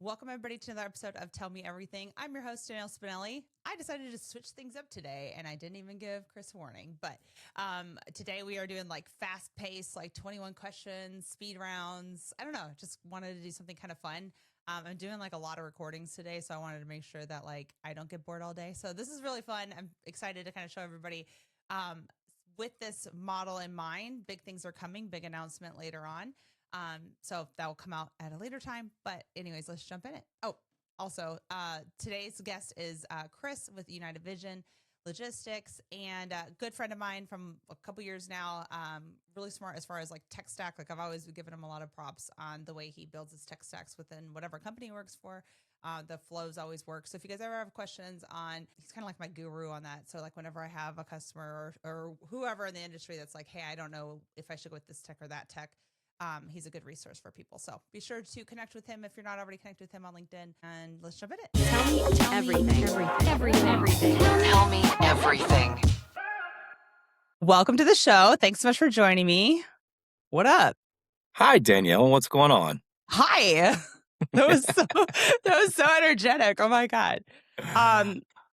Welcome, everybody, to another episode of Tell Me Everything. I'm your host, Danielle Spinelli. I decided to switch things up today, and I didn't even give Chris a warning. But today we are doing like fast-paced, like 21 questions, speed rounds. I don't know, just wanted to do something kind of fun. I'm doing like a lot of recordings today, so I wanted to make sure that like I don't get bored all day. So this is really fun. I'm excited to kind of show everybody with this model in mind. Big things are coming, big announcement later on. So that will come out at a later time. But anyways, let's jump in it. Oh, also, today's guest is Chris with United Vision Logistics, and a good friend of mine from a couple years now. Really smart as far as like tech stack. Like I've always given him a lot of props on the way he builds his tech stacks within whatever company he works for. The flows always work. So if you guys ever have questions on, he's kind of like my guru on that. So like whenever I have a customer or whoever in the industry that's like, hey, I don't know if I should go with this tech or that tech. He's a good resource for people. So be sure to connect with him if you're not already connected with him on LinkedIn. And let's jump in it. Tell me everything. Tell me everything. Welcome to the show. Thanks so much for joining me. What up? Hi, Danielle. What's going on? Hi. That was so energetic. Oh my God.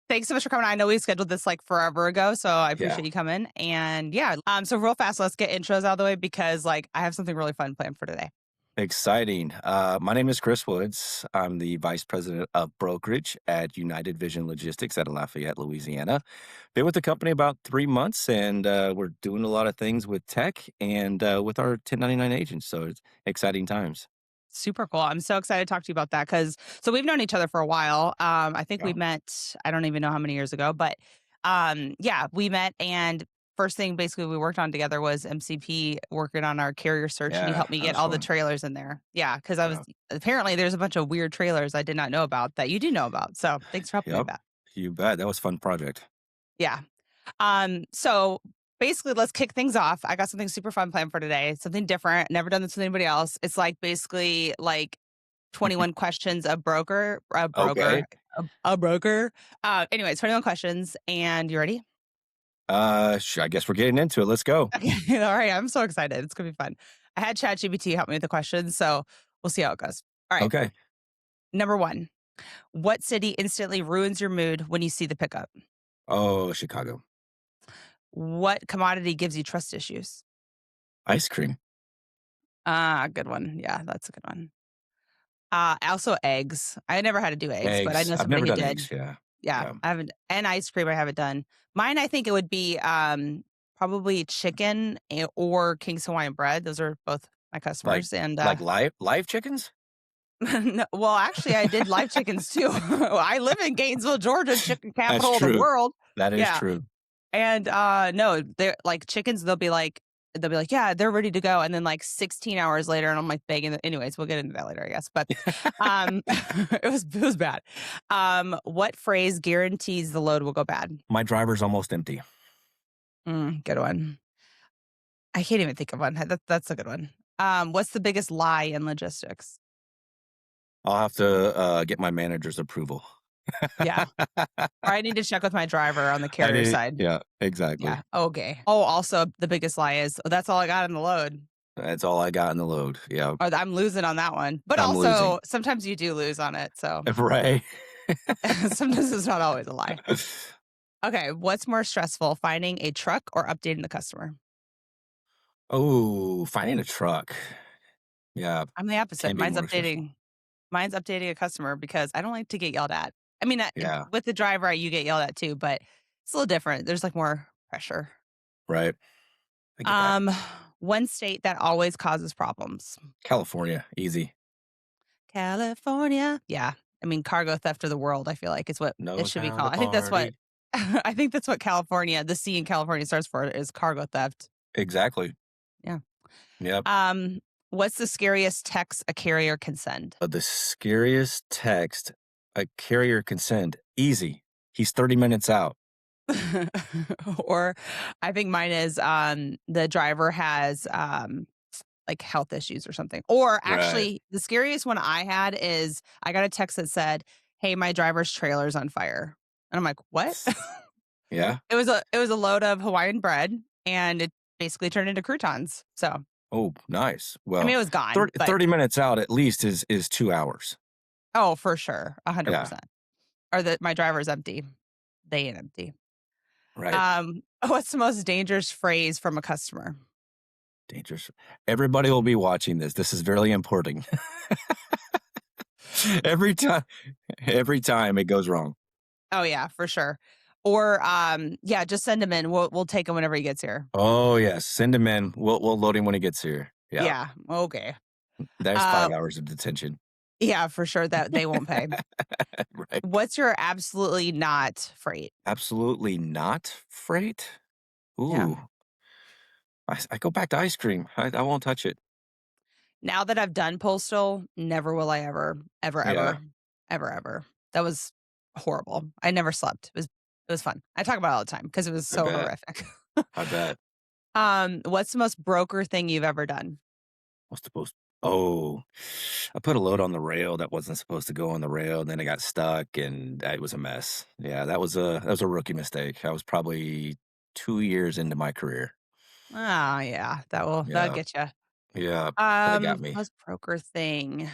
Thanks so much for coming. I know we scheduled this like forever ago, so I appreciate you coming. And so real fast, let's get intros out of the way because like I have something really fun planned for today. Exciting. My name is Chris Woods. I'm the Vice President of Brokerage at United Vision Logistics out of Lafayette, Louisiana. Been with the company about 3 months, and we're doing a lot of things with tech and with our 1099 agents. So it's exciting times. Super cool. I'm so excited to talk to you about that because we've known each other for a while. I think we Yeah. met, I don't even know how many years ago, but we met, and first thing basically we worked on together was MCP working on our carrier search, and you Yeah, helped me that get was all the fun. trailers in there. Yeah, because Yeah. apparently there's a bunch of weird trailers I did not know about that you do know about. So thanks for helping me Yep. with that. You bet. That was a fun project. Yeah. So basically, let's kick things off. I got something super fun planned for today. Something different. Never done this with anybody else. It's like basically like 21 questions a broker. Okay. Anyways, 21 questions. And you ready? I guess we're getting into it. Let's go. Okay. All right. I'm so excited. It's going to be fun. I had ChatGPT help me with the questions, so we'll see how it goes. All right. Okay. Number one, what city instantly ruins your mood when you see the pickup? Oh, Chicago. What commodity gives you trust issues? Ice cream. Good one. Yeah, that's a good one. Also eggs. I never had to do eggs, but I Eggs. know I've somebody never who done did. eggs. Yeah. Yeah, Yeah. I haven't. And ice cream, I haven't done. Mine, I think it would be probably chicken or King's Hawaiian bread. Those are both my Like customers. And like live chickens? no, well, actually, I did live chickens too. I live in Gainesville, Georgia, chicken That's capital of the true. world. That is Yeah, true. and no, they're like chickens. They'll be like, yeah, they're ready to go. And then like 16 hours later, and I'm like begging. Anyways, we'll get into that later, I guess. But it was bad. What phrase guarantees the load will go bad? My driver's almost empty. Good one. I can't even think of one. That's a good one. What's the biggest lie in logistics? I'll have to get my manager's approval. Yeah. Or I need to check with my driver on the carrier side. Yeah, exactly. Yeah. Okay. Oh, also the biggest lie is that's all I got in the load. That's all I got in the load. Yeah. Or I'm losing on that one. But I'm also losing. sometimes you do lose on it. So Right. sometimes it's not always a lie. Okay. What's more stressful, finding a truck or updating the customer? Oh, finding a truck. Yeah. I'm the opposite. Can be more stressful. Mine's updating a customer because I don't like to get yelled at. I mean, Yeah. with the driver, you get yelled at too, but it's a little different. There's like more pressure. Right. I get that. One state that always causes problems. California. Easy. California. Yeah. I mean, cargo theft of the world, I feel like is what No it should be time called. to I think that's what party. I think that's what California, the C in California starts for is cargo theft. Exactly. Yeah. Yep. What's the scariest text a carrier can send? The scariest text a carrier can send. Easy. He's 30 minutes out. Or I think mine is the driver has like health issues or something. Or Right. actually the scariest one I had is I got a text that said, "Hey, my driver's trailer's on fire." And I'm like, "What?" Yeah. It was a load of Hawaiian bread and it basically turned into croutons. So Oh, nice. I mean, Well, it was gone. 30, But 30 minutes out at least is 2 hours. Oh, for sure. Yeah, 100%. Or that my driver's empty. They ain't empty. right. What's the most dangerous phrase from a customer? Dangerous. Everybody will be watching this. This is very important. every time, every time it goes wrong. Oh yeah, for sure. Or yeah, just send him in. We'll take him whenever he gets here. Oh yes, send him in. We'll load him when he gets here. Yeah, Yeah. Okay. there's Uh 5 hours of detention. yeah, for sure that they won't pay. Right. What's your absolutely not freight? Absolutely not freight. Yeah. Ooh, I go back to ice cream. I won't touch it. Now that I've done postal, never will I Yeah, ever. That was horrible. I never slept. It was fun. I talk about it all the time because it was I so bet. horrific. I bet. What's the most broker thing you've ever done? What's supposed? Oh, I put a load on the rail that wasn't supposed to go on the rail, and then it got stuck, and it was a mess. Yeah, that was a rookie mistake. I was probably 2 years into my career. Oh yeah, that'll Yeah, get you. yeah, that got me. Most broker thing.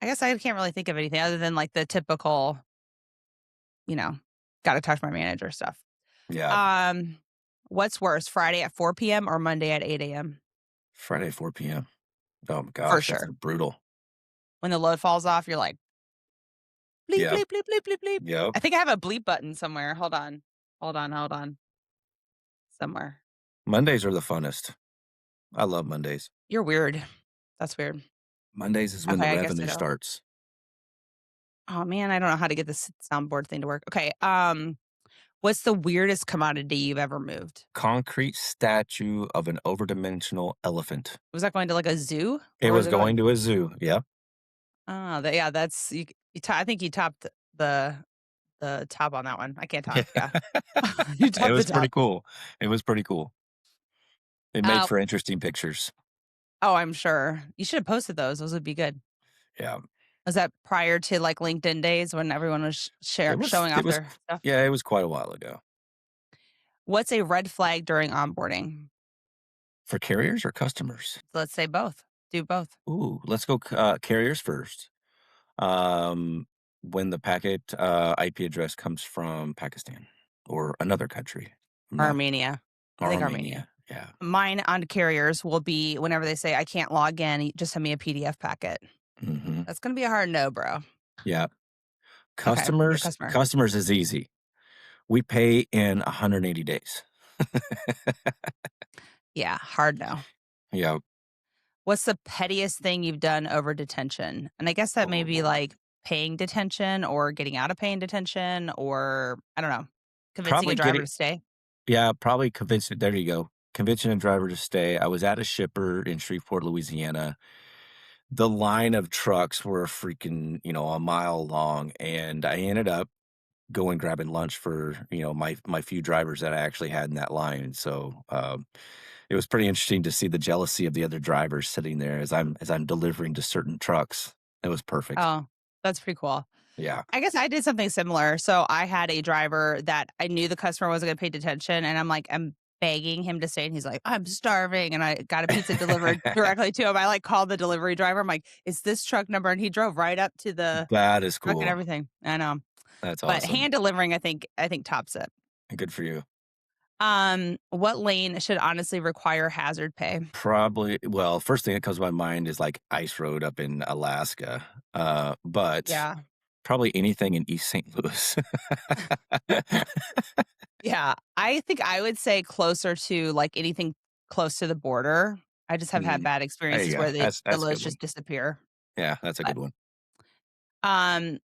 I guess I can't really think of anything other than like the typical, you know, got to talk to my manager stuff. Yeah, Um, what's worse, Friday at 4 p.m. or Monday at 8 a.m.? Friday 4 p.m. Oh my For gosh, that's sure. brutal. When the load falls off, you're like bleep Yep, bleep bleep bleep bleep bleep. yep. I think I have a bleep button somewhere. Hold on. Somewhere. Mondays are the funnest. I love Mondays. You're weird. That's weird. Mondays is when the Okay, I guess I revenue don't. starts. Oh man, I don't know how to get this soundboard thing to work. Okay. What's the weirdest commodity you've ever moved? Concrete statue of an overdimensional elephant. Was that going to like a zoo? It Where was was it going going? to a zoo. Yep. Oh, yeah, that's I think you topped the the top on that one. I can't talk. Yeah. Yeah. You It topped the was pretty top. cool. It was pretty cool. It made Uh, for interesting pictures. oh, I'm sure. You should have posted those. Those would be good. Yeah. Was that prior to like LinkedIn days when everyone was showing It off was their stuff? yeah, it was quite a while ago. What's a red flag during onboarding? For carriers or customers? Let's say both. Do both. Ooh, let's go carriers first. Um, when the packet IP address comes from Pakistan or another country. I'm not Armenia. I or think Armenia. Armenia. Yeah. Mine on carriers will be whenever they say I can't log in, just send me a PDF packet. Mhm. That's gonna be a hard no, bro. Yeah. Okay, your Customers customer. customers is easy. We pay in 180 days. Yeah, hard no. Yeah. What's the pettiest thing you've done over detention? And I guess that may be Oh, like paying detention or getting out of paying detention or I don't know, convincing a probably driver getting to stay. yeah, probably convincing there you go. Convincing a driver to stay. I was at a shipper in Shreveport, Louisiana. The line of trucks were freaking, a mile long, and I ended up going grabbing lunch for, my few drivers that I actually had in that line. So, it was pretty interesting to see the jealousy of the other drivers sitting there as I'm delivering to certain trucks. It was perfect. Oh, that's pretty cool. Yeah. I guess I did something similar. So I had a driver that I knew the customer wasn't going to pay detention, and I'm begging him to stay, and he's like, "I'm starving," and I got a pizza delivered directly to him. I like called the delivery driver. I'm like, "It's this truck number," and he drove right up to the That is truck and cool. everything. I know, That's but awesome. hand delivering, I think tops it. Good for you. What lane should honestly require hazard pay? Probably well, first thing that comes to my mind is, like, ice road up in Alaska, but Yeah, probably anything in East St. Louis. yeah. I think I would say closer to like anything close to the border. I just have had Mm, bad there you experiences go. where the That's a loads good one. just disappear. Yeah, that's a But good one.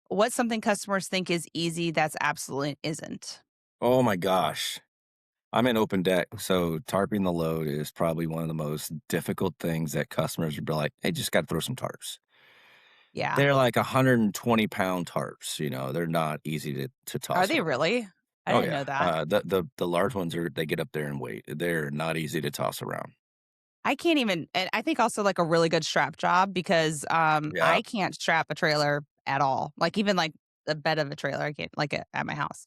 what's something customers think is easy that's absolutely isn't? Oh my gosh. I'm in open deck, so tarping the load is probably one of the most difficult things that customers would be like, "Hey, just gotta throw some tarps." Yeah. They're like 120-pound tarps, they're not easy to Are toss they around. really? I Oh, didn't know yeah. that. The large ones they get up there and weight. They're not easy to toss around. I can't even and I think also like a really good strap job because Yeah. I can't strap a trailer at all. Like even like the bed of a trailer, I can't like it at my house.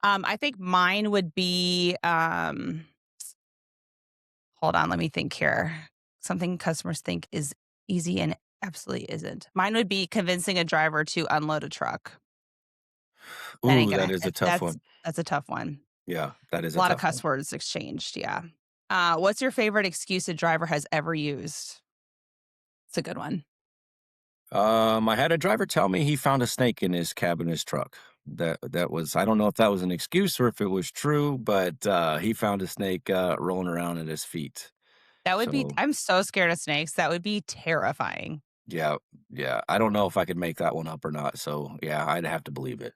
I think mine would be hold on, let me think here. Something customers think is easy and absolutely isn't. Mine would be convincing a driver to unload a truck. That ain't Ooh, gonna that is a tough that's one. that's a tough one. Yeah, that is A a lot of tough cuss one. words exchanged, yeah. What's your favorite excuse a driver has ever used? It's a good one. I had a driver tell me he found a snake in his cab in his truck. That was I don't know if that was an excuse or if it was true, but he found a snake rolling around at his feet. That would be So I'm so scared of snakes, that would be terrifying. yeah, yeah. I don't know if I could make that one up or not. So yeah, I'd have to believe it.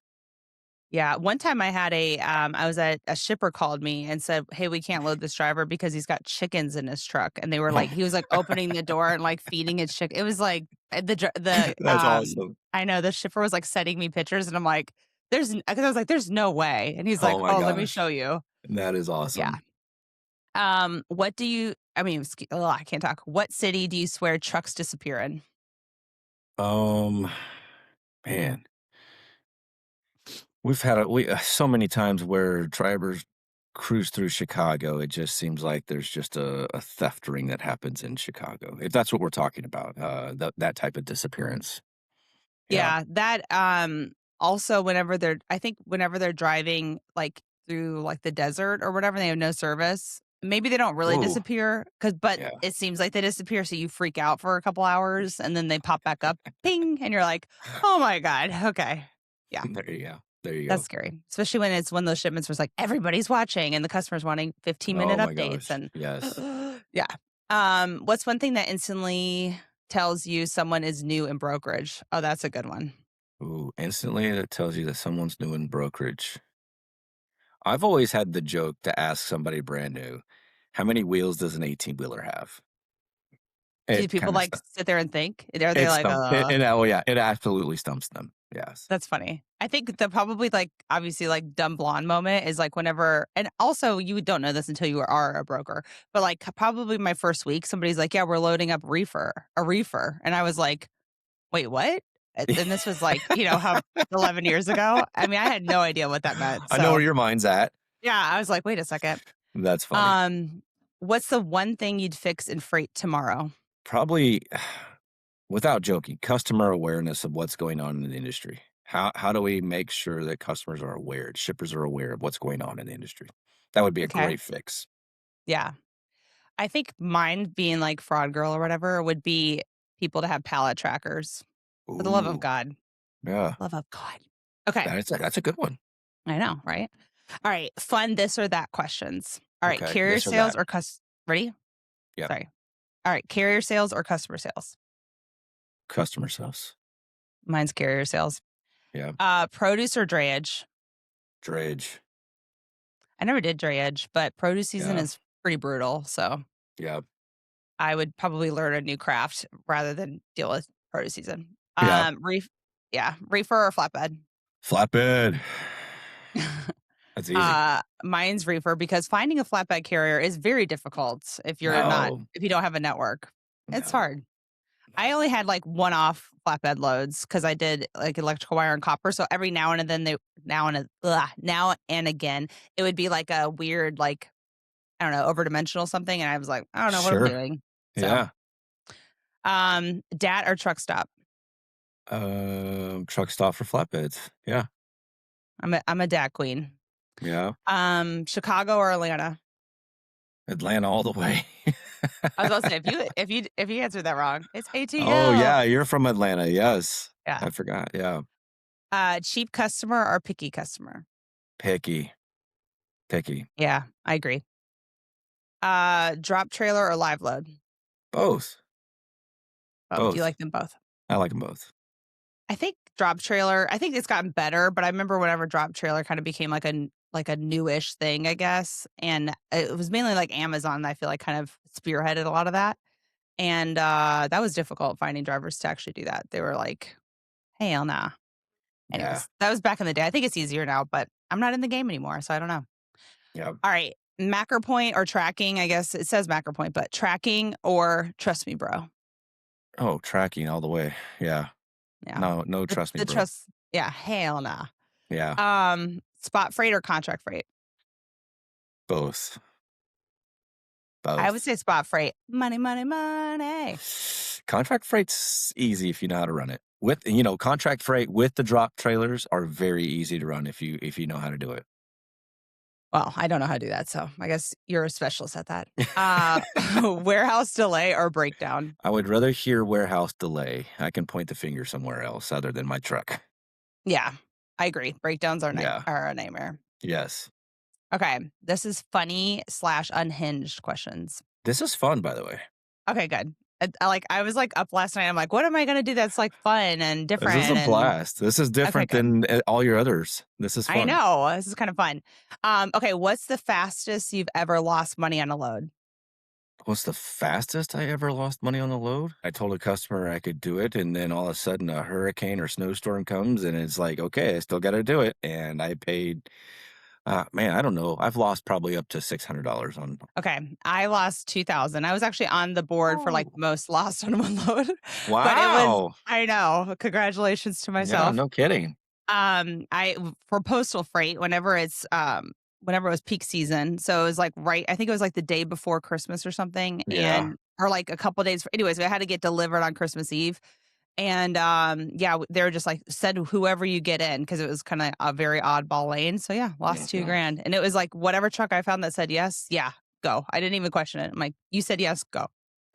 Yeah, one time I had I was at a shipper called me and said, "Hey, we can't load this driver because he's got chickens in his truck." And they were like, he was like opening the door and like feeding his chicken. It was like That's awesome. I know the shipper was like sending me pictures, and I'm like, because I was like, "There's no way," and he's like, Oh my "Oh, let me gosh, show you." that is Yeah. awesome. What do you? I mean, I can't talk. What city do you swear trucks disappear in? Um, man, we've had so many times where drivers cruise through Chicago. It just seems like there's just a theft ring that happens in Chicago. If that's what we're talking about, that type of disappearance. Yeah. Yeah, that, also whenever they're driving, like, through, like, the desert or whatever, they have no service. Maybe they don't really Ooh. disappear, but Yeah. it seems like they disappear, so you freak out for a couple hours, and then they pop back up, ping, and you're like, "Oh my god, okay." Yeah, There you go. There you that's go. scary, especially when it's one of those shipments where it's like, everybody's watching, and the customer's wanting Oh 15-minute my updates, gosh. and Yes. yeah. What's one thing that instantly tells you someone is new in brokerage? Oh, that's a good one. Ooh, instantly it tells you that someone's new in brokerage. I've always had the joke to ask somebody brand new, how many wheels does an 18 wheeler have? Do It people, kind of like, stu sit there and think? Are they it like, stumps oh yeah, it absolutely stumps them. Yes. That's funny. I think the probably, like, obviously, like, dumb blonde moment is, like, whenever and also, you don't know this until you are a broker, but, like, probably my first week, somebody's like, "Yeah, we're loading up a reefer," and I was like, "Wait, what?" And this was, like, how 11 years ago? I mean, I had no idea what that meant, I know so where your mind's at. yeah, I was like, "Wait a second." That's funny. Um, what's the one thing you'd fix in freight tomorrow? Probably, without joking, customer awareness of what's going on in the industry. How do we make sure that customers are aware, shippers are aware of what's going on in the industry? That would be a Okay. great fix. Yeah. I think mine being like fraud girl or whatever would be people to have pallet trackers. For the love of Ooh, God. yeah. Love of God. Okay. That's a good one. I know, right? All right. Fun this or that questions. All right. Okay, Carrier this or sales that. or ready? Yep. Sorry. All right. Carrier sales or customer sales? Customer service. Mine's carrier sales. Yeah. Produce or drayage? Dredge. I never did drayage, but produce season Yeah. is pretty brutal. So Yeah. I would probably learn a new craft rather than deal with produce season. Yeah. Yeah, reefer or flatbed. Flatbed. That's easy. Mine's reefer because finding a flatbed carrier is very difficult No. if you don't have a network. It's No. hard. I only had like one-off flatbed loads because I did like electrical wire and copper. So every now and then now and again, it would be like a weird, like, I don't know, overdimensional something. And I was like, I don't know what I'm Sure. doing. So Yeah. DAT or truck stop. Truck stop for flatbeds. Yeah. I'm a DAT queen. Yeah. Chicago or Atlanta. Atlanta all the way. I was about to say if you answered that wrong, it's Oh, ATL. yeah, you're from Atlanta, yes. Yeah. I forgot, yeah. Cheap customer or picky customer? Picky, picky. Yeah, I agree. Drop trailer or live load? Both, Both. You both. like them both? I like them both. I think drop trailer. I think it's gotten better, but I remember whenever drop trailer kind of became like a newish thing, I guess, and it was mainly like Amazon that I feel like kind of spearheaded a lot of that, and that was difficult finding drivers to actually do that. They were like, "Hell nah." Yeah, Anyways, that was back in the day. I think it's easier now, but I'm not in the game anymore, so I don't know. yep. All right. Macro point or tracking, I guess it says macro point, but tracking or trust me, bro. Oh, tracking all the way, yeah. Yeah. No, The, trust me, the bro. trust, yeah, hell nah. Yeah, Spot freight or contract freight. both, I would Both. say spot freight. Money, money, money. Contract freight's easy if you know how to run it. With contract freight with the drop trailers are very easy to run if you know how to do it. Well, I don't know how to do that, so I guess you're a specialist at that. Warehouse delay or breakdown? I would rather hear warehouse delay. I can point the finger somewhere else other than my truck. Yeah, I agree. Breakdowns are Yeah. are a nightmare. Yes. Okay, this is funny slash unhinged questions. This is fun, by the way. Okay, good. I was like up last night. I'm like, what am I gonna do that's like fun and This is different? a And blast. This is okay, different good. than all your others. This is I fun. know this is kind of fun. Okay, what's the fastest you've ever lost money on a load? What's the fastest I ever lost money on a load? I told a customer I could do it, and then all of a sudden a hurricane or snowstorm comes, and it's like, okay, I still got to do it. And I paid, man, I don't know. I've lost probably up to $600 on. Okay, I lost 2,000. I was actually on the board for like Oh, most lost on one load, but it was. wow. I know. Congratulations to Yeah, myself. no kidding. I for postal freight whenever it was peak season. So it was like I think it was like the day before Christmas or something, Yeah. or like a couple days. Anyways, I had to get delivered on Christmas Eve. And yeah, they were just like said whoever you get in because it was kind of a very oddball lane. So yeah, lost two Mhm. grand, and it was like whatever truck I found that said yes, yeah, go. I didn't even question it. I'm like, you said yes, go.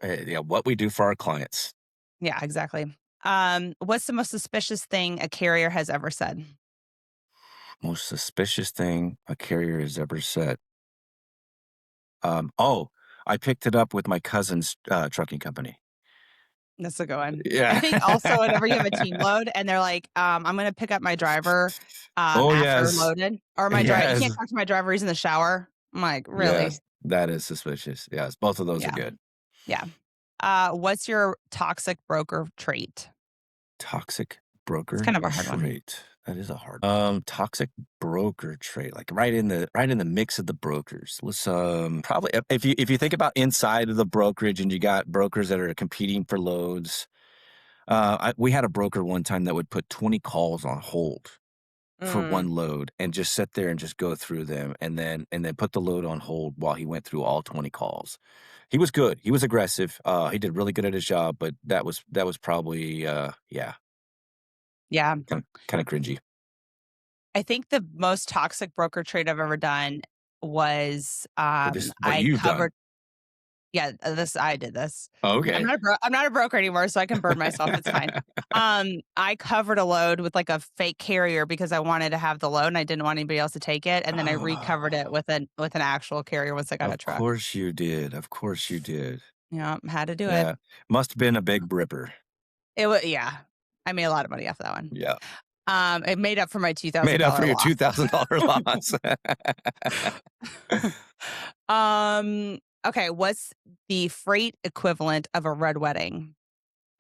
Yeah, what we do for our clients. Yeah, exactly. What's the most suspicious thing a carrier has ever said? Most suspicious thing a carrier has ever said. I picked it up with my cousin's trucking company. That's a good one. I Yeah. think also whenever you have a team load and they're like, I'm gonna pick up my driver Oh, after yes. loaded, or my driver, you can't Yes. talk to my driver, he's in the shower. I'm like, really? Yes. That is suspicious. Yes. Both of those are Yeah, good. yeah. What's your toxic broker trait? Toxic It's broker kind of a hard one. trait. That is a hard toxic broker trait. Like right in the mix of the brokers. Let's probably if you think about inside of the brokerage and you got brokers that are competing for loads. We had a broker one time that would put 20 calls on hold for Mm, one load and just sit there and just go through them and then put the load on hold while he went through all 20 calls. He was good. He was aggressive. He did really good at his job, but that was probably yeah, yeah. kind of cringy. I think the most toxic broker trait I've ever done was What you've done. Yeah, this I did this. Okay. I'm not a broker anymore, so I can burn myself, it's fine. I covered a load with, like, a fake carrier because I wanted to have the load and I didn't want anybody else to take it, and then I recovered it Oh, with an actual carrier once I got a of truck. course you did. Of course you did. Yeah, had to do it. Yeah. Must have been a big ripper. Yeah. I made a lot of money off that one. Yeah. It made up for my Made up for $2,000 your loss. $2,000 loss. Okay, what's the freight equivalent of a red wedding?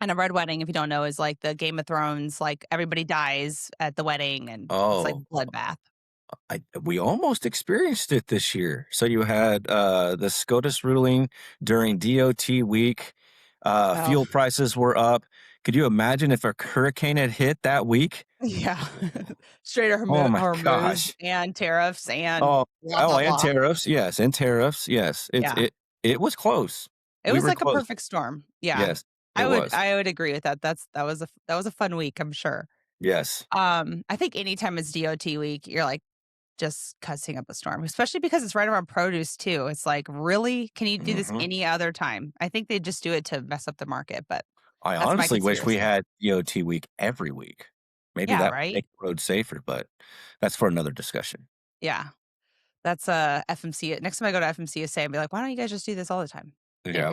And a red wedding, if you don't know, is like the Game of Thrones, like everybody dies at the wedding and it's like Oh, bloodbath. we almost experienced it this year. So you had the SCOTUS ruling during DOT week. Oh, Fuel prices were up. Could you imagine if a hurricane had hit that week? yeah. Straight Oh my Hormuz gosh. and tariffs and Oh, blah, oh, blah, and blah. tariffs. Yes, and tariffs. Yes. It's Yeah. it was close. It We was were like a close. perfect storm. Yeah. Yes, it was. I would agree with that. That was a fun week, I'm sure. Yes. I think anytime it's DOT week, you're like just cussing up a storm, especially because it's right around produce too. It's like, really? Can you do this Mhm. any other time? I think they just do it to mess up the market, but I that's my honestly wish we conspiracy. had DOT week every week. Maybe Yeah, that would right? make the road safer, but that's for another discussion. Yeah. That's FMC. Next time I go to FMCSA, I'll be like, why don't you guys just do this all the time? Yeah.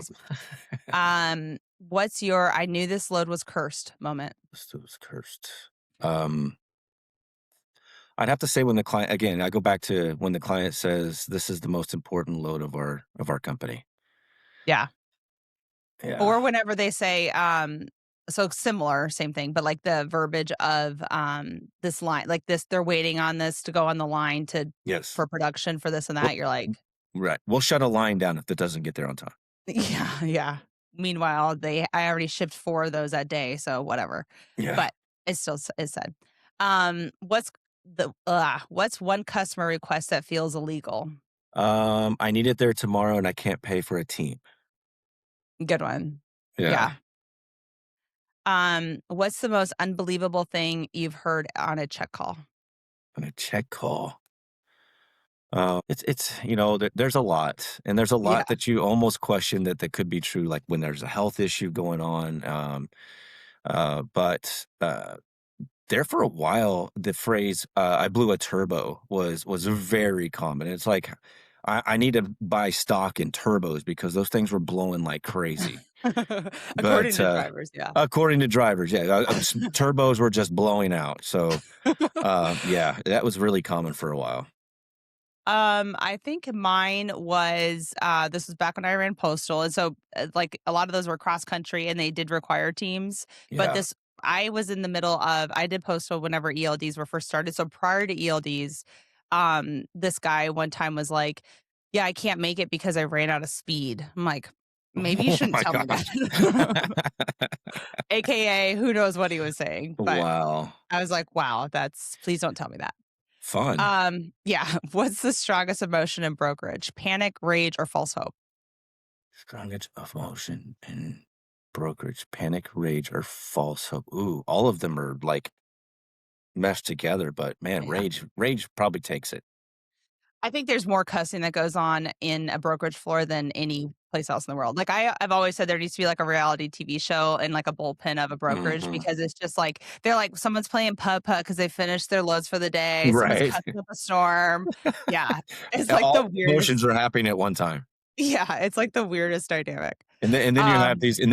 Anyways, what's your I knew this load was cursed moment? This was cursed. Um, I'd have to say when the client again, I go back to when the client says this is the most important load of our company. Yeah. Yeah. Or whenever they say, so similar, same thing, but like the verbiage of this line, like this, they're waiting on this to go on the line Yes. for production for this and Well, that. You're like, right. We'll shut a line down if it doesn't get there on time. yeah, yeah. Meanwhile, I already shipped 4 of those that day, so whatever. Yeah. But it still is said. What's one customer request that feels illegal? I need it there tomorrow, and I can't pay for a team. Good one. Yeah, Yeah. What's the most unbelievable thing you've heard on a check call? on a check call. It's there's a lot, and there's a Yeah. lot that you almost question that could be true, like when there's a health issue going on. But there for a while, the phrase "I blew a turbo" was very common. It's like I need to buy stock in turbos because those things were blowing like crazy. According But to drivers, yeah. according to drivers, yeah, turbos were just blowing out. So yeah, that was really common for a while. I think mine was this was back when I ran postal, and so like a lot of those were cross country, and they did require teams. But Yeah. this, I was in the middle of I did postal whenever ELDs were first started. So prior to ELDs, this guy one time was like, "Yeah, I can't make it because I ran out of speed." I'm like, maybe you Oh shouldn't my tell me gosh. that. AKA, who knows what he was saying, but Wow. I was like, "Wow, that's please don't tell me that." Fun. Yeah. What's the strongest emotion in brokerage? Panic, rage, or false hope? Strongest emotion in brokerage, panic, rage, or false hope. Ooh, all of them are like meshed together, but man, Yeah. rage probably takes it. I think there's more cussing that goes on in a brokerage floor than any place else in the world. Like I've always said there needs to be like a reality TV show and like a bullpen of a brokerage Hmm. because it's just like they're like someone's playing putt putt because they finished their loads for the day. Someone's Right. cussing up a storm. Yeah. It's like the All emotions weirdest. are happening at one time. Yeah. It's like the weirdest dynamic. And then Um,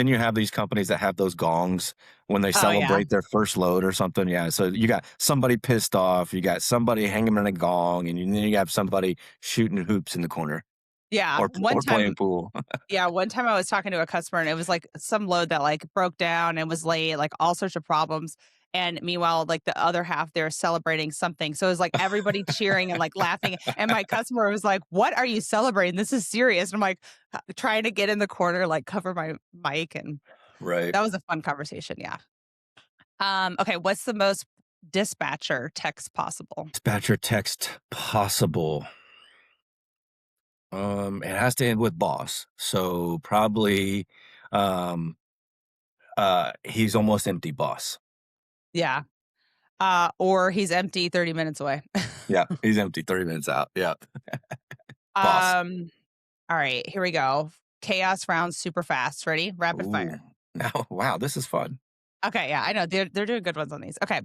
you have these companies that have those gongs when they oh yeah. celebrate their first load or something. Yeah, so you got somebody pissed off, you got somebody hanging on a gong, and then you have somebody shooting hoops in the corner Yeah. or playing pool. Yeah, one time I was talking to a customer and it was like some load that like broke down and was late, like all sorts of problems. And meanwhile, like the other half, they're celebrating something. So it was like everybody cheering and like laughing. And my customer was like, "What are you celebrating? This is serious." And I'm like trying to get in the corner, like cover my mic. And Right. that was a fun conversation. Yeah. Okay. What's the most dispatcher text possible? Dispatcher text possible. It has to end with boss. So probably um he's almost empty boss. Yeah. Or he's empty 30 minutes away. Yeah, he's empty 30 minutes out. Yeah. Boss. um, All right, here we go. Chaos rounds super fast. Ready? Rapid Ooh. fire. Now, wow, this is fun. Okay, yeah, I know. They're doing good ones on these. Okay.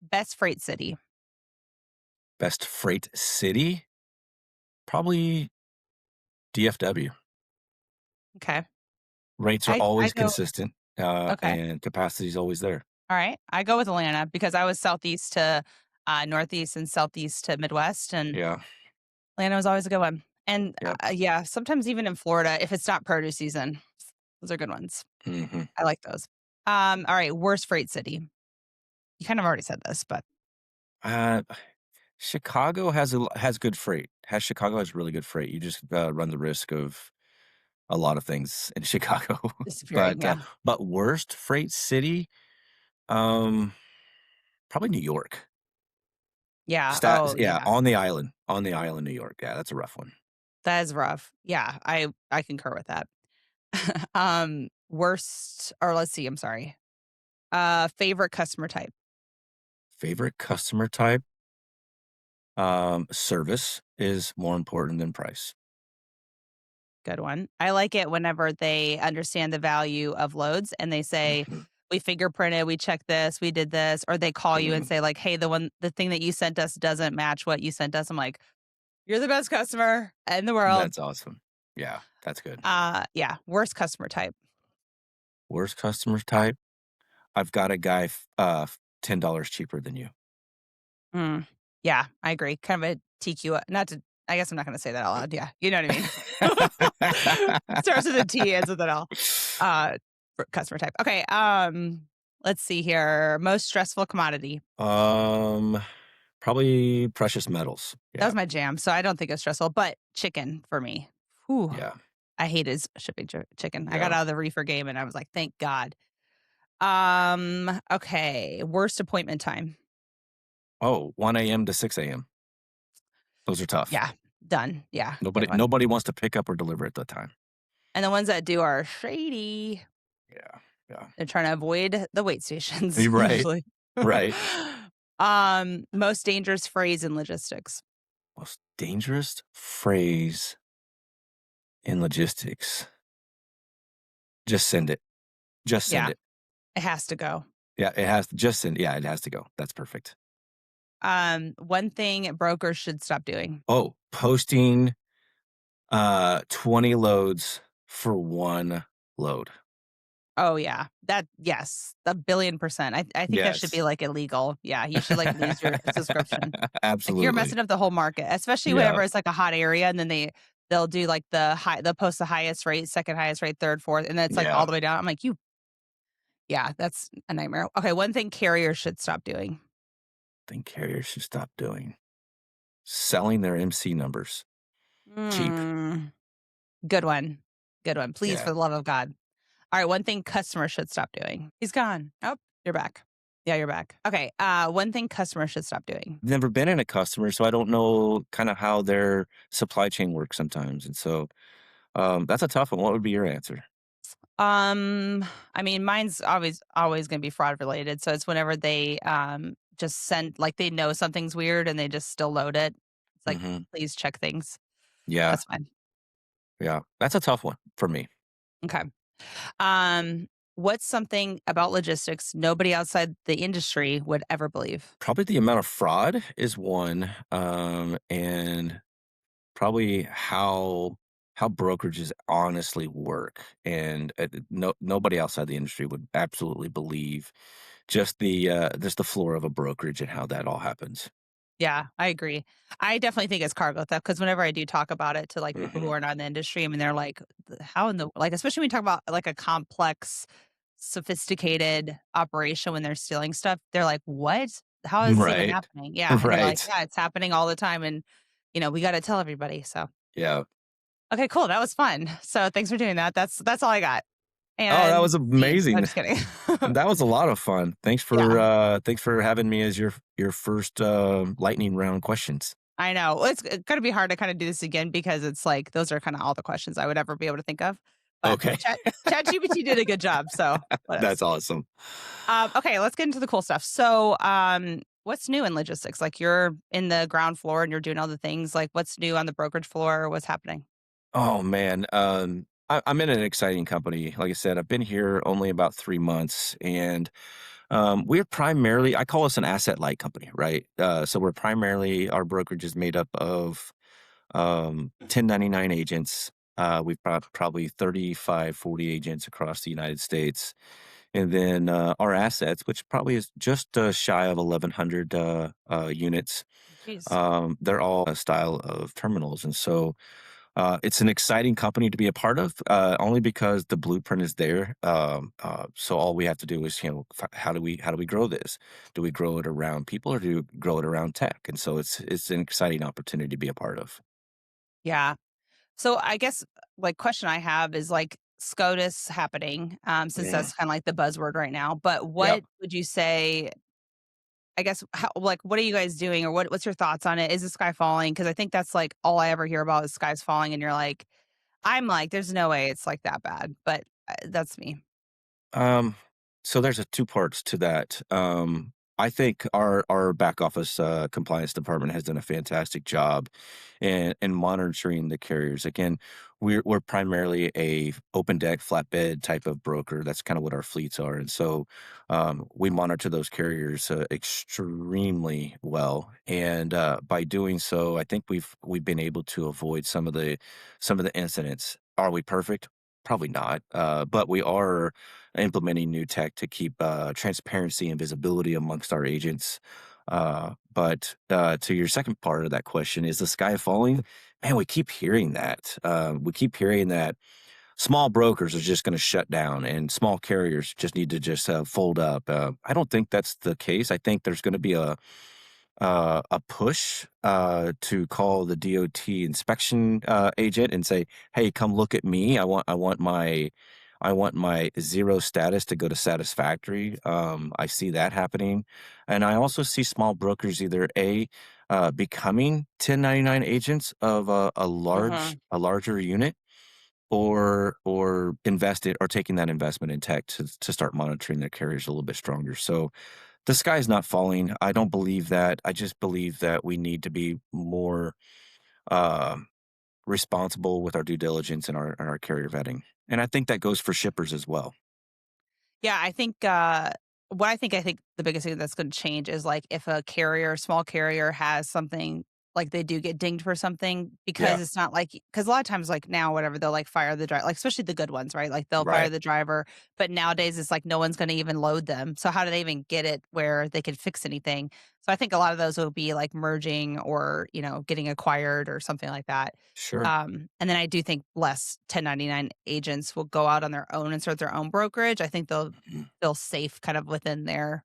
Best freight city. Best freight city? Probably DFW. Okay. Rates are I always go consistent, okay. and capacity is always there. All right. I go with Atlanta because I was southeast to northeast and southeast to Midwest, and Yeah, Atlanta was always a good one. And yep. yeah, sometimes even in Florida, if it's not produce season, those are good ones. Mhm. I like those. All right, worst freight city. You kind of already said this, but Uh, Chicago has good freight. Chicago has really good freight. You just, run the risk of a lot of things in Chicago. disappearing. But, Yeah. worst freight city? Um, Probably New York. Yeah. Oh, Yeah, yeah. On the island, New York. Yeah, that's a rough one. That is rough. Yeah, I concur with that. Worst or let's see, I'm sorry. Favorite customer type. Favorite customer type? Service is more important than price. Good one. I like it whenever they understand the value of loads and they say, Mhm, we fingerprinted, we checked this, we did this, or they call you and mhm. say, like, hey, the thing that you sent us doesn't match what you sent us. I'm like, you're the best customer in the world. That's awesome. Yeah, that's good. Yeah. Worst customer type. Worst customer type? I've got a guy $10 cheaper than you. Mm, yeah, I agree. Kind of a TQ. Not to. I guess I'm not going to say that out loud. Yeah, you know what I mean. Starts with a T, ends with an L. For customer type. Okay. Let's see here. Most stressful commodity. Um, Probably precious metals. That Yeah, was my jam, so I don't think it's stressful. But chicken for me. Whew, yeah, I hated shipping chicken. I got yeah. out of the reefer game, and I was like, thank God. Okay. Worst appointment time. Oh, 1 a.m. to 6 a.m. Those are tough. Yeah, done. Yeah, Nobody good one. nobody wants to pick up or deliver at that time. And the ones that do are shady. Yeah. Yeah. They're trying to avoid the wait stations You're right. usually. Right. Most dangerous phrase in logistics. Most dangerous phrase in logistics. Just send it. Just send Yeah, it. it has to go. Yeah, it has to just send. Yeah, it has to go. That's perfect. One thing brokers should stop doing. Oh, posting 20 loads for one load. Oh yeah, yes, 1,000,000,000%. I think that should be Yes. like illegal. Yeah, you should like lose your subscription. Like you're Absolutely. messing up the whole market, especially Yeah. whenever it's like a hot area, and then they'll do like they'll post the highest rate, second highest rate, third, fourth, and then it's like all Yeah. the way down. I'm like, yeah, that's a nightmare. Okay, one thing carriers should stop doing. Think carriers should stop doing. Selling their MC numbers cheap. Mm, good one. Good one. Please, Yeah. for the love of God. All right, one thing customers should stop doing. He's gone. Oh, you're back. Yeah, you're back. Okay. One thing customers should stop doing. Never been in a customer, so I don't know kind of how their supply chain works sometimes. And so that's a tough one. What would be your answer? I mean, mine's always gonna be fraud related. So it's whenever they just send like they know something's weird and they just still load it. It's like, Hmm. please check things. Yeah. That's fine. Yeah. That's a tough one for me. Okay. What's something about logistics nobody outside the industry would ever believe? Probably the amount of fraud is one. And probably how brokerages honestly work, and nobody outside the industry would absolutely believe just the floor of a brokerage and how that all happens. Yeah, I agree. I definitely think it's cargo theft because whenever I do talk about it to like people who Hmm. are not in the industry, I mean, they're like, how in the like, especially when we talk about like a complex, sophisticated operation when they're stealing stuff, they're like, what? How is this even Right. happening? Yeah. And they're like, Right. yeah, it's happening all the time. And, we got to tell everybody. So, Yeah. okay, cool. That was fun. So thanks for doing that. That's all I got. Oh, that And was see, I'm amazing. just kidding. That was a lot of fun. Yeah. Thanks for having me as your first lightning round questions. I know. Well, it's going to be hard to kind of do this again because it's like those are kind of all the questions I would ever be able to think of. But Okay. ChatGPT did a good job. So what else? That's awesome. Okay, let's get into the cool stuff. So, what's new in logistics? Like you're in the ground floor and you're doing all the things. Like what's new on the brokerage floor? What's happening? Oh man, I'm in an exciting company. Like I said, I've been here only about 3 months, and we're primarily, I call us an asset light company, right? So we're primarily, our brokerage is made up of 1099 agents. We've got probably 35, 40 agents across the United States. And then our assets, which probably is just shy of 1,100 units, Jeez. they're all a style of terminals. And so it's an exciting company to be a part of, only because the blueprint is there. So all we have to do is, how do we grow this? Do we grow it around people, or do we grow it around tech? And so it's an exciting opportunity to be a part of. Yeah. So I guess like question I have is like SCOTUS happening, since Yeah. that's kind of like the buzzword right now. But Yep. what would you say? I guess how, like what are you guys doing, or what's your thoughts on it? Is the sky falling? Because I think that's like all I ever hear about is skies falling, and you're like, I'm like, there's no way it's like that bad. But that's me. Um, so there's a two parts to that. I think our back office compliance department has done a fantastic job in monitoring the carriers. Again, we're primarily a open deck flatbed type of broker. That's kind of what our fleets are, and so we monitor those carriers extremely well. And by doing so, I think we've been able to avoid some of the incidents. Are we perfect? Probably not, but we are implementing new tech to keep transparency and visibility amongst our agents. But to your second part of that question, is the sky falling? Man, we keep hearing that. We keep hearing that small brokers are just going to shut down and small carriers just need to just fold up. I don't think that's the case. I think there's going to be a push to call the DOT inspection agent and say, "Hey, come look at me. I want my zero status to go to satisfactory." I see that happening, and I also see small brokers either becoming 1099 agents of Mhm. a larger unit, or invest it or taking that investment in tech to start monitoring their carriers a little bit stronger. So the sky's not falling. I don't believe that. I just believe that we need to be more uh, responsible with our due diligence and our carrier vetting. And I think that goes for shippers as well. Yeah, I think what I think the biggest thing that's going to change is like if a carrier, small carrier has something like they do get dinged for something because Yeah. it's not like because a lot of times like now whatever they'll like fire the driver like especially the good ones right like they'll fire Right. the driver but nowadays it's like no one's going to even load them so how do they even get it where they can fix anything so I think a lot of those will be like merging or getting acquired or something like that. Sure. And then I do think less 1099 agents will go out on their own and start their own brokerage. I think they'll Mhm. feel safe kind of within their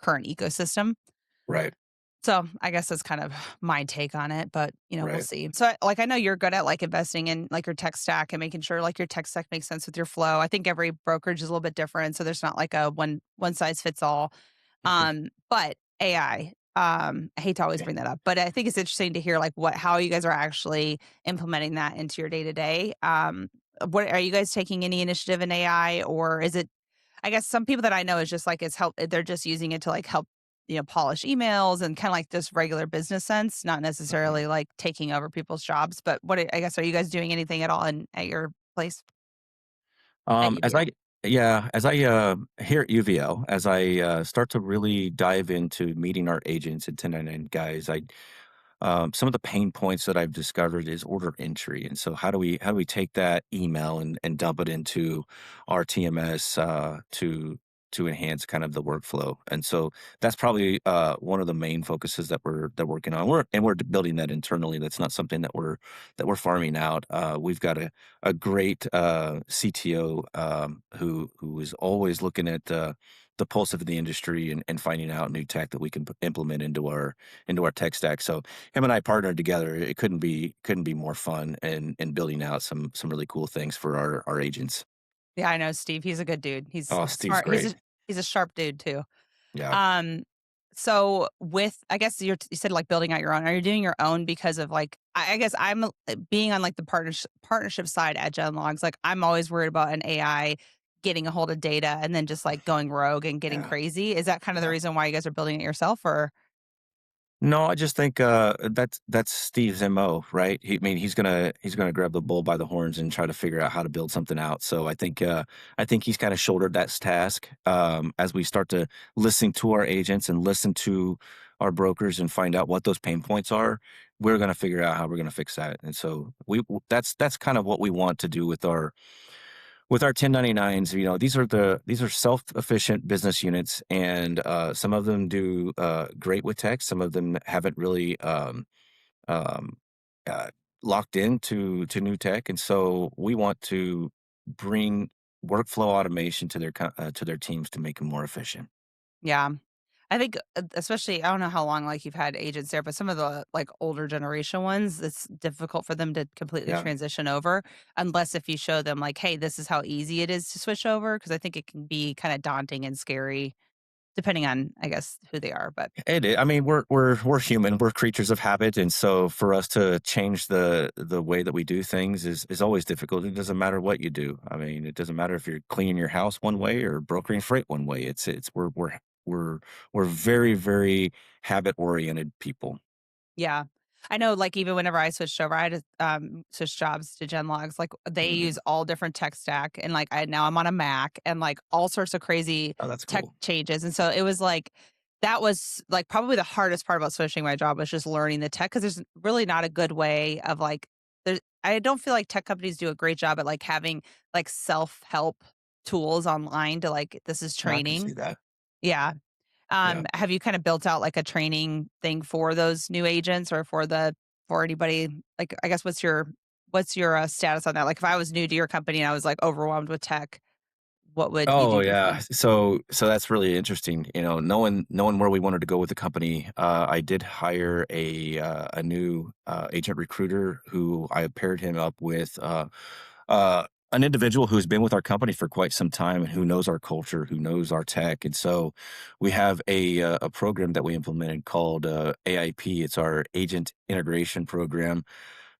current ecosystem. Right. So I guess that's kind of my take on it, but we'll Right. see. So like I know you're good at like investing in like your tech stack and making sure like your tech stack makes sense with your flow. I think every brokerage is a little bit different, so there's not like a one size fits all. But AI, I hate to always Yeah. bring that up, but I think it's interesting to hear like how you guys are actually implementing that into your day to day. What are you guys taking any initiative in AI or is it I guess some people that I know is just like it's help they're just using it to like help, polish emails and kind of like just regular business sense, not Mhm. necessarily like taking over people's jobs. But I guess are you guys doing anything at all at your place at As UVL? I as I here at UVL, as I start to really dive into meeting our agents and 1099 guys, some of the pain points that I've discovered is order entry, and so how do we take that email and dump it into our TMS to enhance kind of the workflow, and so that's probably one of the main focuses that we're working on. We're building that internally. That's not something that we're farming out. We've got a great CTO who is always looking at the pulse of the industry and finding out new tech that we can implement into our tech stack. So him and I partnered together. It couldn't be more fun and building out some really cool things for our agents. Yeah, I know Steve. He's a good dude. He's Oh, Steve's smart. great. He's a sharp dude too. Yeah. Um, so with I guess you said like building out your own. Are you doing your own because of like I guess I'm being on like the partnership side at Genlogs. Like I'm always worried about an AI getting a hold of data and then just like going rogue and getting Yeah. crazy. Is that kind of the Yeah. reason why you guys are building it yourself or No, I just think that's Steve's MO, right? He's gonna grab the bull by the horns and try to figure out how to build something out. So I think he's kind of shouldered that task as we start to listen to our agents and listen to our brokers and find out what those pain points are. We're gonna figure out how we're gonna fix that. And so that's kind of what we want to do with our 1099s. These are self-efficient business units, and some of them do great with tech. Some of them haven't really um, uh, locked into to new tech, and so we want to bring workflow automation to their teams to make them more efficient. yeah. I think, especially, I don't know how long like you've had agents there, but some of the like older generation ones, it's difficult for them to completely Yeah. transition over unless if you show them like, hey, this is how easy it is to switch over. Cause I think it can be kind of daunting and scary depending on, I guess, who they are. But I mean, we're human. We're creatures of habit, and so for us to change the way that we do things is always difficult. It doesn't matter what you do. I mean, it doesn't matter if you're cleaning your house one way or brokering freight one way. It's we're we're very habit oriented people. yeah. I know, like, even whenever I switched over, I had to, switch jobs to Genlogs, like, they use Mhm. all different tech stack, and, like, now I'm on a Mac, and, like, all sorts of crazy Oh, that's tech cool. changes, and so it was, like that was, like, probably the hardest part about switching my job was just learning the tech because there's really not a good way of, like I don't feel like tech companies do a great job at, like, having, like, self-help tools online to, like, this is I can see training. that. Yeah. Yeah. Have you kind of built out like a training thing for those new agents or for anybody? Like, I guess what's your status on that? Like, if I was new to your company and I was like overwhelmed with tech, what would you Oh do yeah. different? So that's really interesting. Knowing where we wanted to go with the company, I did hire a new agent recruiter who I paired him up with an individual who's been with our company for quite some time and who knows our culture, who knows our tech. And so we have a program that we implemented called AIP. It's our agent integration program,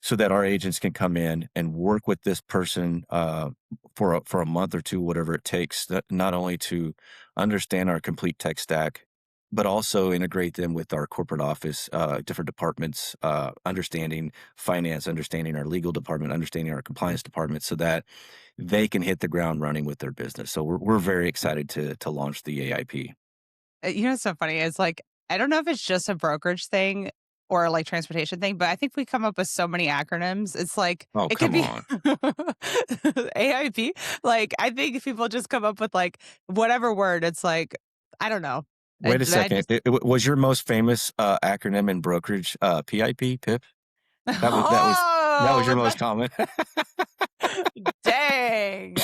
so that our agents can come in and work with this person for a month or two, whatever it takes, not only to understand our complete tech stack, but also integrate them with our corporate office, different departments, understanding finance, understanding our legal department, understanding our compliance department, so that they can hit the ground running with their business. So we're very excited to launch the AIP. What's so funny is like, I don't know if it's just a brokerage thing or like transportation thing, but I think we come up with so many acronyms. It's like, Oh, it could come be on. AIP. Like, I think if people just come up with like whatever word, it's like, I don't know. Wait a I second. just, Was your most famous acronym in brokerage PIP, PIP? That was your oh, most common. dang.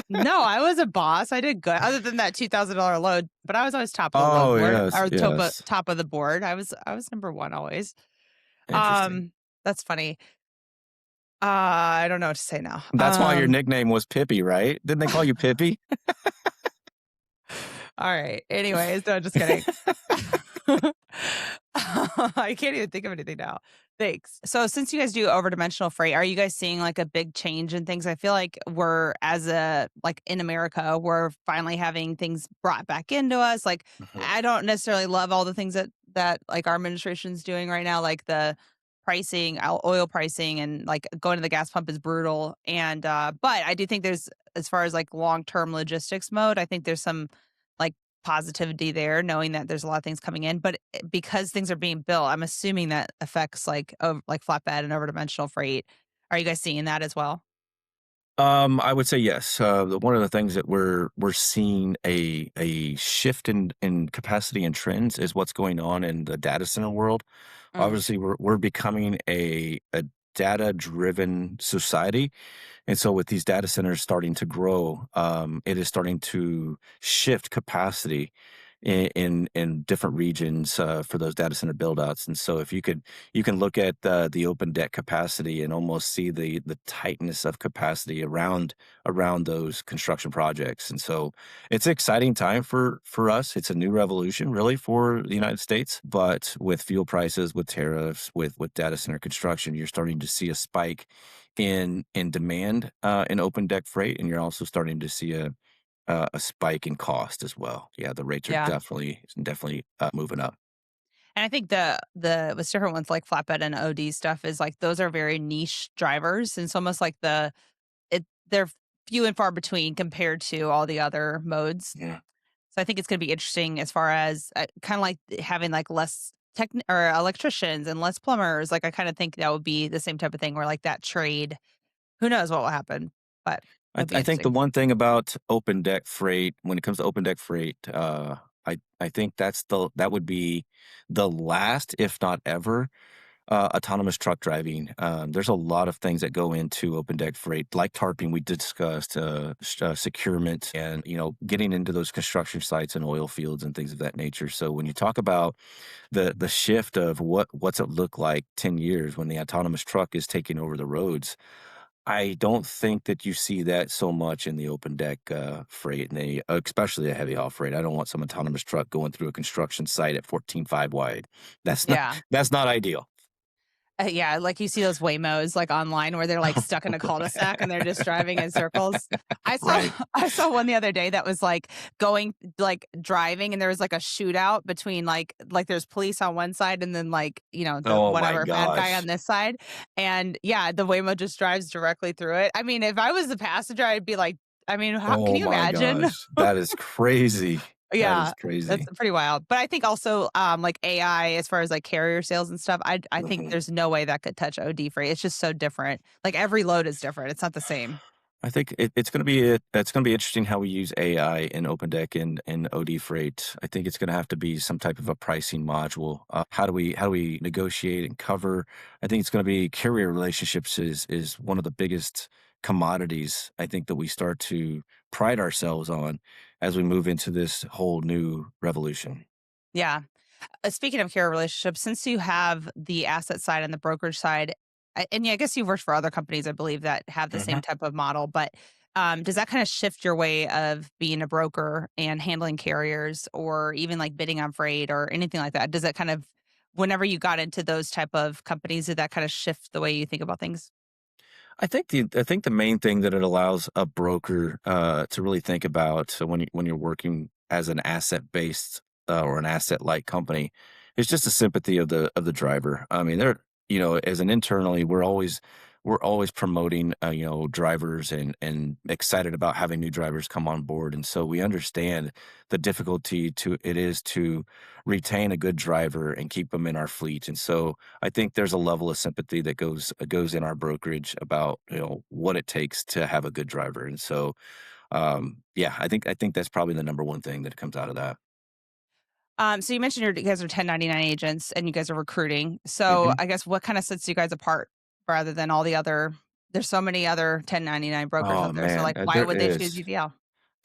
No, I was a boss. I did good. Other than that $2,000 load, but I was always top of the load Oh, board yes, or yes. top of the board. I was number one always. Interesting. That's funny. I don't know what to say now. That's why your nickname was Pippi, right? Didn't they call you Pippi? All right. Anyways, no, just kidding. I can't even think of anything now. Thanks. So since you guys do overdimensional freight, are you guys seeing like a big change in things? I feel like like in America, we're finally having things brought back into us. Like, Mhm. I don't necessarily love all the things that like our administration's doing right now, like the pricing, oil pricing, and like going to the gas pump is brutal. And but I do think there's, as far as like long-term logistics mode, I think there's some like positivity there, knowing that there's a lot of things coming in. But because things are being built, I'm assuming that affects like flatbed and overdimensional freight. Are you guys seeing that as well? I would say yes. One of the things that we're seeing a shift in capacity and trends is what's going on in the data center world. Mm, Obviously, we're becoming a data driven society. And so with these data centers starting to grow, it is starting to shift capacity in different regions for those data center buildouts. And so if you can look at the open deck capacity and almost see the tightness of capacity around those construction projects. And so it's an exciting time for us. It's a new revolution really for the United States. But with fuel prices, with tariffs, with data center construction, you're starting to see a spike in demand in open deck freight, and you're also starting to see a spike in cost as well. Yeah, the rates are yeah. definitely moving up. And I think the what's different with like flatbed and OD stuff is like those are very niche drivers. And it's almost like they're few and far between compared to all the other modes. Yeah. So I think it's going to be interesting as far as kind of like having like less tech or electricians and less plumbers. Like, I kind of think that would be the same type of thing where like that trade, who knows what will happen, but it'll be I think the interesting. one thing about open deck freight, when it comes to open deck freight, I think that would be the last, if not ever, autonomous truck driving. There's a lot of things that go into open deck freight, like tarping we discussed, securement, and getting into those construction sites and oil fields and things of that nature. So when you talk about the shift of what's it look like 10 years when the autonomous truck is taking over the roads, I don't think that you see that so much in the open deck freight, and especially the heavy haul freight. I don't want some autonomous truck going through a construction site at 14.5 wide. That's not Yeah. that's not ideal. Yeah, like you see those Waymos like online where they're like stuck in a cul-de-sac and they're just driving in circles. I saw Right. I saw one the other day that was like driving, and there was like a shootout between like there's police on one side and then like, the Oh my whatever bad guy gosh. on this side. And yeah, the Waymo just drives directly through it. I mean, if I was the passenger, I'd be like, I mean, how can Oh you my imagine? gosh. That is crazy. That is Yeah, that's crazy. pretty wild. But I think also, like AI, as far as like carrier sales and stuff, I think Mhm. there's no way that could touch OD freight. It's just so different. Like every load is different. It's not the same. I think it's going to be interesting how we use AI in open deck and OD freight. I think it's going to have to be some type of a pricing module. How do we negotiate and cover? I think it's going to be carrier relationships is one of the biggest commodities I think that we start to pride ourselves on as we move into this whole new revolution. Yeah. Speaking of carrier relationships, since you have the asset side and the brokerage side, And yeah, I guess you've worked for other companies, I believe, that have the Mhm. same type of model. But does that kind of shift your way of being a broker and handling carriers, or even like bidding on freight or anything like that? Does that kind of, whenever you got into those type of companies, did that kind of shift the way you think about things? I think the main thing that it allows a broker to really think about, so when you're working as an asset based or an asset light company, is just the sympathy of the driver. I mean, they're as an internally, we're always promoting drivers and excited about having new drivers come on board, and so we understand the difficulty to it is to retain a good driver and keep them in our fleet, and so I think there's a level of sympathy that goes in our brokerage about what it takes to have a good driver, and so yeah, I think that's probably the number one thing that comes out of that. So you mentioned you guys are 1099 agents and you guys are recruiting. So hmm I guess what kind of sets you guys apart rather than all the other? There's so many other 1099 brokers Oh out there. So man, like, why there would they choose is. UDL?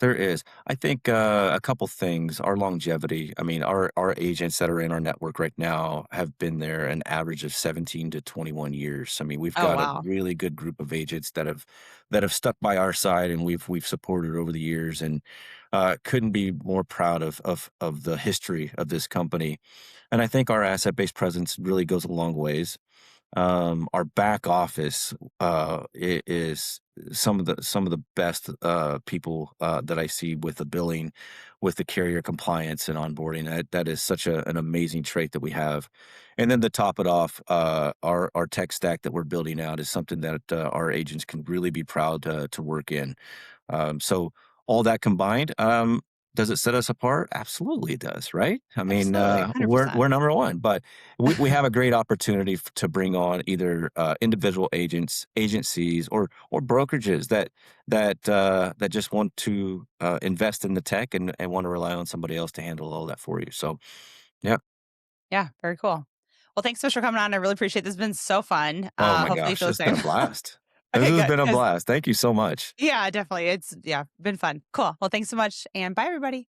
There is. I think a couple things. Our longevity. I mean, our agents that are in our network right now have been there an average of 17 to 21 years. I mean, we've Oh got a wow. really good group of agents that have stuck by our side, and we've supported over the years, and couldn't be more proud of the history of this company. And I think our asset based presence really goes a long ways. Our back office is some of the best people that I see with the billing, with the carrier compliance and onboarding. That is such an amazing trait that we have. And then to top it off, our tech stack that we're building out is something that our agents can really be proud to work in. So all that combined, does it set us apart? Absolutely, it does. Right? I mean, Absolutely. we're 100%. we're number one, but we have a great opportunity to bring on either individual agents, agencies, or brokerages that just want to invest in the tech and want to rely on somebody else to handle all that for you. So, yeah. Yeah. Very cool. Well, thanks so much for coming on. I really appreciate this. It's been so fun. Oh my Hopefully you gosh, feel the it's been same. a blast. This Okay, has good. been a 'Cause blast. Thank you so much. yeah, definitely. It's been fun. Cool. Well, thanks so much and bye everybody.